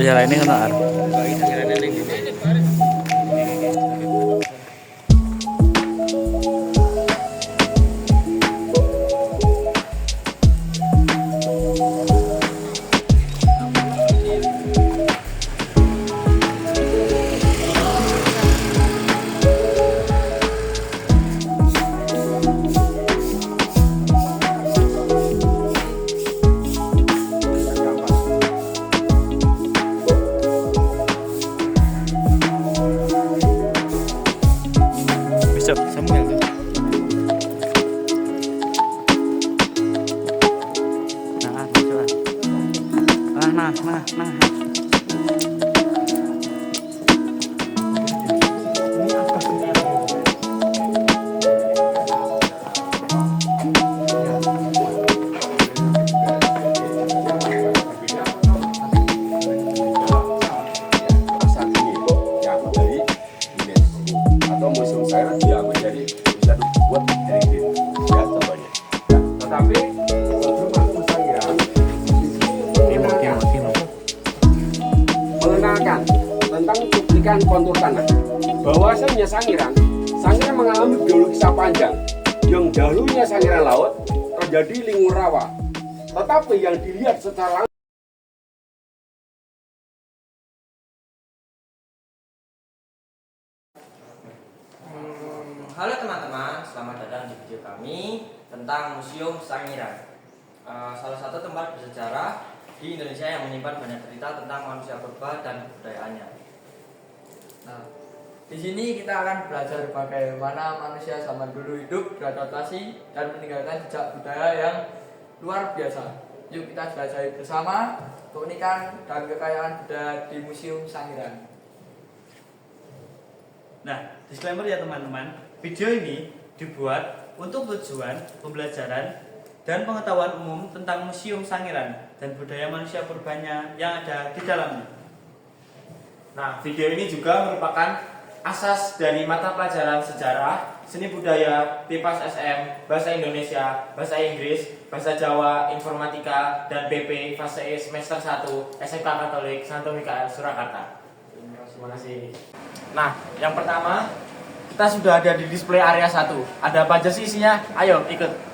sejarah ini kan ar. Samuel tuh. Nah. Mengenalkan tentang cuplikan kontur tanah. Bahwasanya Sangiran mengalami geologisnya panjang, yang dahulunya Sangiran laut terjadi lingur rawa, tetapi yang dilihat secara langsung Halo teman-teman, selamat datang di video kami tentang Museum Sangiran. Salah satu tempat bersejarah di Indonesia yang menyimpan banyak cerita tentang manusia purba dan kebudayaannya. Nah, di sini kita akan belajar bagaimana manusia zaman dulu hidup, beradaptasi, dan meninggalkan jejak budaya yang luar biasa. Yuk kita jelajahi bersama keunikan dan kekayaan budaya di Museum Sangiran. Nah, disclaimer ya teman-teman, video ini dibuat untuk tujuan pembelajaran dan pengetahuan umum tentang Museum Sangiran dan budaya manusia purbanya yang ada di dalamnya. Nah, video ini juga merupakan asas dari mata pelajaran sejarah, seni budaya, PIPAS SM, bahasa Indonesia, bahasa Inggris, bahasa Jawa, informatika, dan BP fase E semester 1 SMK Katolik Santo Mikael Surakarta. Terima kasih. Nah, yang pertama, kita sudah ada di display area 1. Ada apa aja sih isinya? Ayo ikut.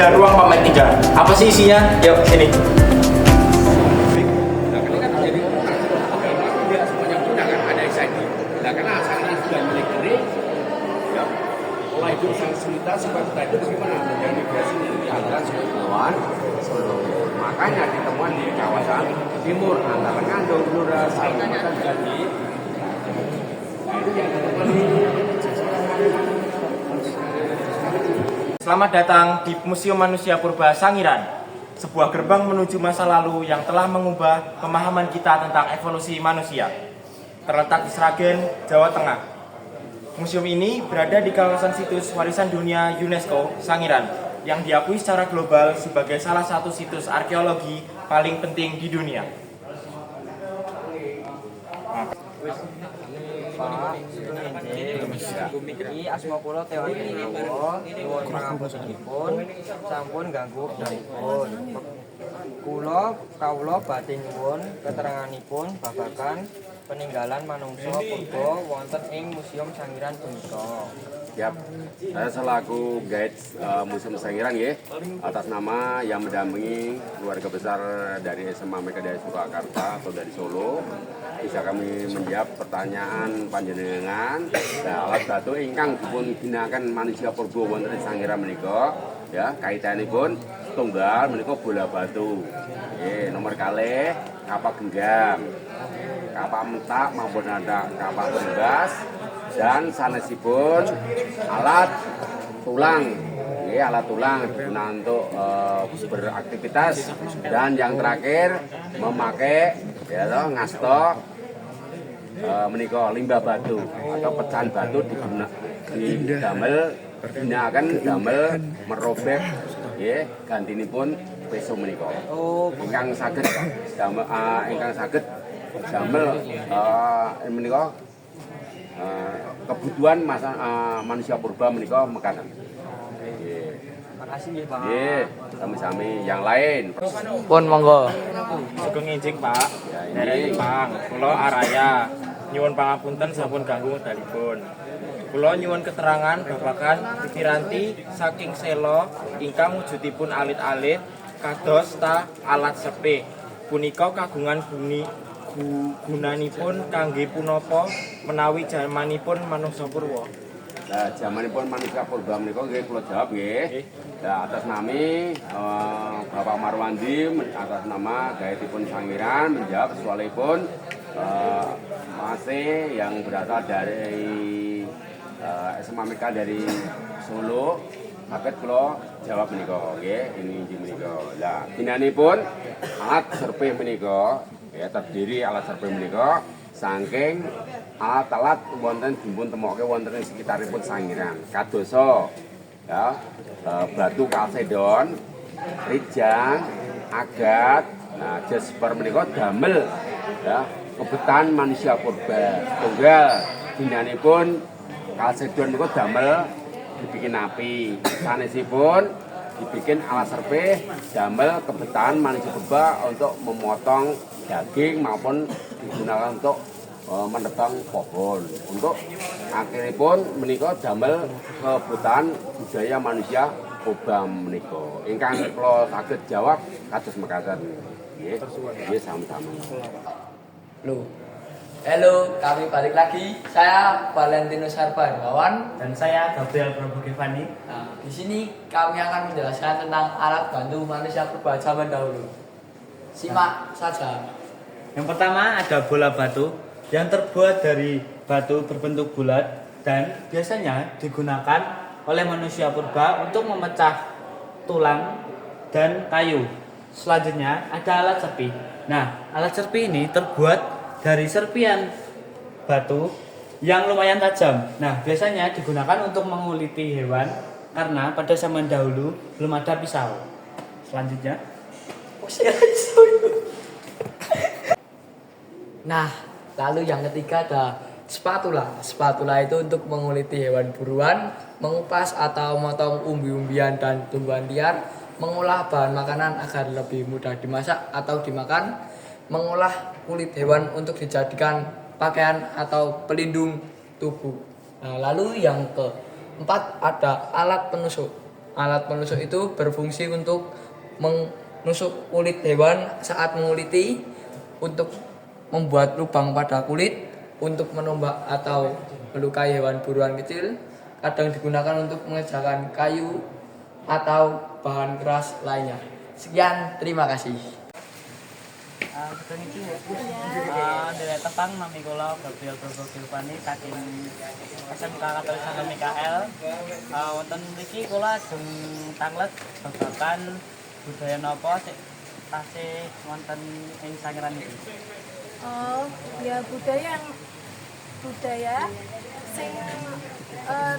ada ruang pamer 3. Apa sih isinya? Yuk, sini. Nah, ini kan jadi tidak semuanya punya kan ada SID. Nah, karena sangat sudah milik negeri, ya, pola hidup sangat sulitan sebab kita itu bagaimana menjadi migrasi di antara Sungai Bengawan Solo. Makanya ditemuan di kawasan timur antara Ngandung, Blora, Kalimantan dan di. Nah, itu yang ditemukan di. Selamat datang di Museum Manusia Purba Sangiran, sebuah gerbang menuju masa lalu yang telah mengubah pemahaman kita tentang evolusi manusia. Terletak di Sragen, Jawa Tengah. Museum ini berada di kawasan situs warisan dunia UNESCO Sangiran yang diakui secara global sebagai salah satu situs arkeologi paling penting di dunia. Pak, iki asma kula Teori Wibowo, nuwun pangapuntenipun sampun ganggu wekdalipun. Kawula badhe nyuwun keteranganipun babagan peninggalan manungsa purba wonten ing Museum Sangiran punika. Siap. Saya selaku guide Museum Sangiran ya, atas nama yang mendampingi keluarga besar dari SMA Megadaya Surakarta atau dari Solo, bisa kami menjawab pertanyaan panjenengan. Nah, alat batu ingkang dipun ginakaken manusia purba wonten ing Sangiran menika, ya, kaitanipun tunggal menika bola batu. Nggih, nomor kalih kapak genggam. Kapak mentak maupun ada kapak tembas. Dan sanesipun alat tulang, alat tulang digunakan untuk beraktivitas. Dan yang terakhir memakai ngasto menika limbah batu atau pecahan batu digunakan damel merobek gantinipun peso menika. Ingkang saged damel menika kebutuhan manusia purba menika mekaten. Makasih nggih, Pak. Nggih, sami-sami yang lain. Pun monggo. Sugeng injing Pak, Ya, ini. dari Jepang, kula Araya, nyuwun pangapunten sampun ganggu wekdalipun. Kula nyuwun keterangan babagan piranti saking selo ingkang wujudipun alit-alit kados ta alat sepe. Punika kagungan gunanipun kangge punapa menawi jamanipun manungsa purwa. Nah, zamanipun manusia purba menika nggih kula jawab nggih. Nah, atas nami Bapak Marwandi atas nama Gaetipun Sangiran menjawab soalipun masih yang berasal dari SMA Meka dari Solo. Saged kula jawab menika nggih, ini injing menika. Lah, ginanipun alat serpe menika ya terdiri alat serpe menika saking alat-alat wonten dipun temokke wonten ing sekitaripun Sangiran. Kadosa ya batu kalsedon, rijang, agat, nah jasper menika damel ya kebetan manusia purba. Tunggal dinanipun kalsedon menika damel dibikin api. Sanesipun dibikin alat serpe damel kebetan manusia purba untuk memotong daging maupun digunakan untuk menebang pohon. Untuk akhiripun menika damel kebutuhan budaya manusia purba menika. Ingkang kula saged jawab kados mekaten. Nggih. Nggih sama-sama. Loh. Halo, kami balik lagi. Saya Valentino Sarbarwawan. Dan saya Gabriel Prabu Gevani. Nah, di sini kami akan menjelaskan tentang alat bantu manusia purba zaman dahulu. Simak saja. Yang pertama ada bola batu yang terbuat dari batu berbentuk bulat dan biasanya digunakan oleh manusia purba untuk memecah tulang dan kayu. Selanjutnya ada alat serpi. Nah, alat serpi ini terbuat dari serpian batu yang lumayan tajam. Nah, biasanya digunakan untuk menguliti hewan karena pada zaman dahulu belum ada pisau. Selanjutnya, Nah, lalu yang ketiga ada spatula. Spatula itu untuk menguliti hewan buruan, mengupas atau memotong umbi-umbian dan tumbuhan liar, mengolah bahan makanan agar lebih mudah dimasak atau dimakan, mengolah kulit hewan untuk dijadikan pakaian atau pelindung tubuh. Nah, lalu yang keempat ada alat penusuk. Alat penusuk itu berfungsi untuk menusuk kulit hewan saat menguliti, untuk membuat lubang pada kulit, untuk menombak atau melukai hewan buruan kecil. Kadang digunakan untuk mengerjakan kayu atau bahan keras lainnya. Sekian, terima kasih. Betul iki nilai tepang nami kula Gabriel Bobo Gilvani saking SMK Katolik Santo Mikael. Wonten mriki kula ajeng tanglet babagan budaya napa sik tasih wonten ing Sangiran iki. Oh, ya budaya sing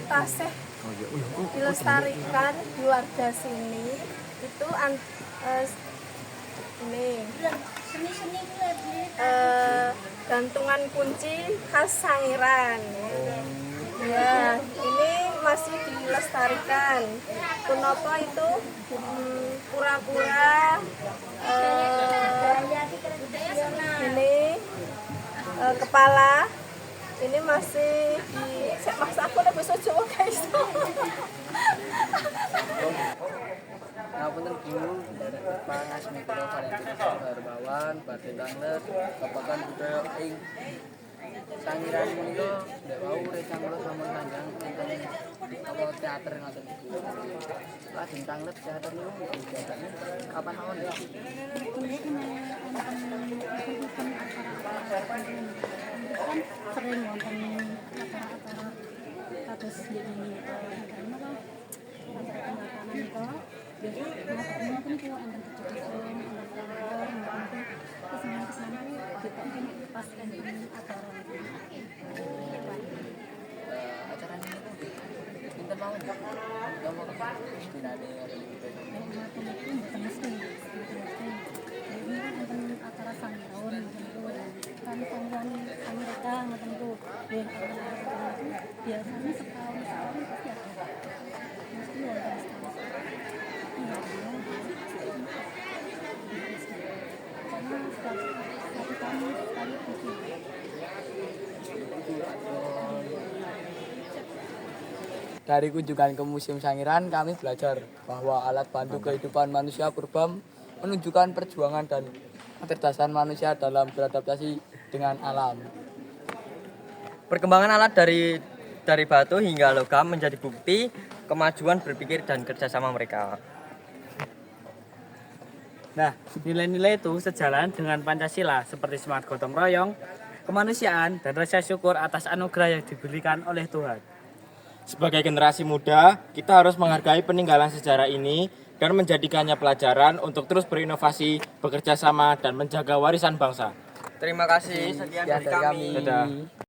tasih dilestarikan di warga sini itu ini gantungan kunci khas Sangiran. Ya, ini masih dilestarikan. Kenapa itu kura-kura ini kepala ini masih di maksa aku lebih sojo guys. Ngapunten Bu, pangasmi kula Valentinus Harbawan, badhe tanglet babagan budaya ing Sangiran menika ndak wau rencang kula sampun panjang enten apa teater ngoten niku. Lajeng tanglet teater niku kegiatane kapan mawon ya? Sering wonten acara-acara kados dene karena acara-acara mungkin kalau enten kejutan enten kesana kita kan pas enten acara Acara niku pinten mawon? Napa dinane ngoten niku? acara Sangiran kan Sangiran Amerika ngoten niku biasanya setahun pasti ada mesti wonten Dari kunjungan ke Museum Sangiran, kami belajar bahwa alat bantu kehidupan manusia purba menunjukkan perjuangan dan kecerdasan manusia dalam beradaptasi dengan alam. Perkembangan alat dari batu hingga logam menjadi bukti kemajuan berpikir dan kerjasama mereka. Nah, nilai-nilai itu sejalan dengan Pancasila seperti semangat gotong royong, kemanusiaan, dan rasa syukur atas anugerah yang diberikan oleh Tuhan. Sebagai generasi muda, kita harus menghargai peninggalan sejarah ini dan menjadikannya pelajaran untuk terus berinovasi, bekerja sama, dan menjaga warisan bangsa. Terima kasih, sekian dari kami. Dadah.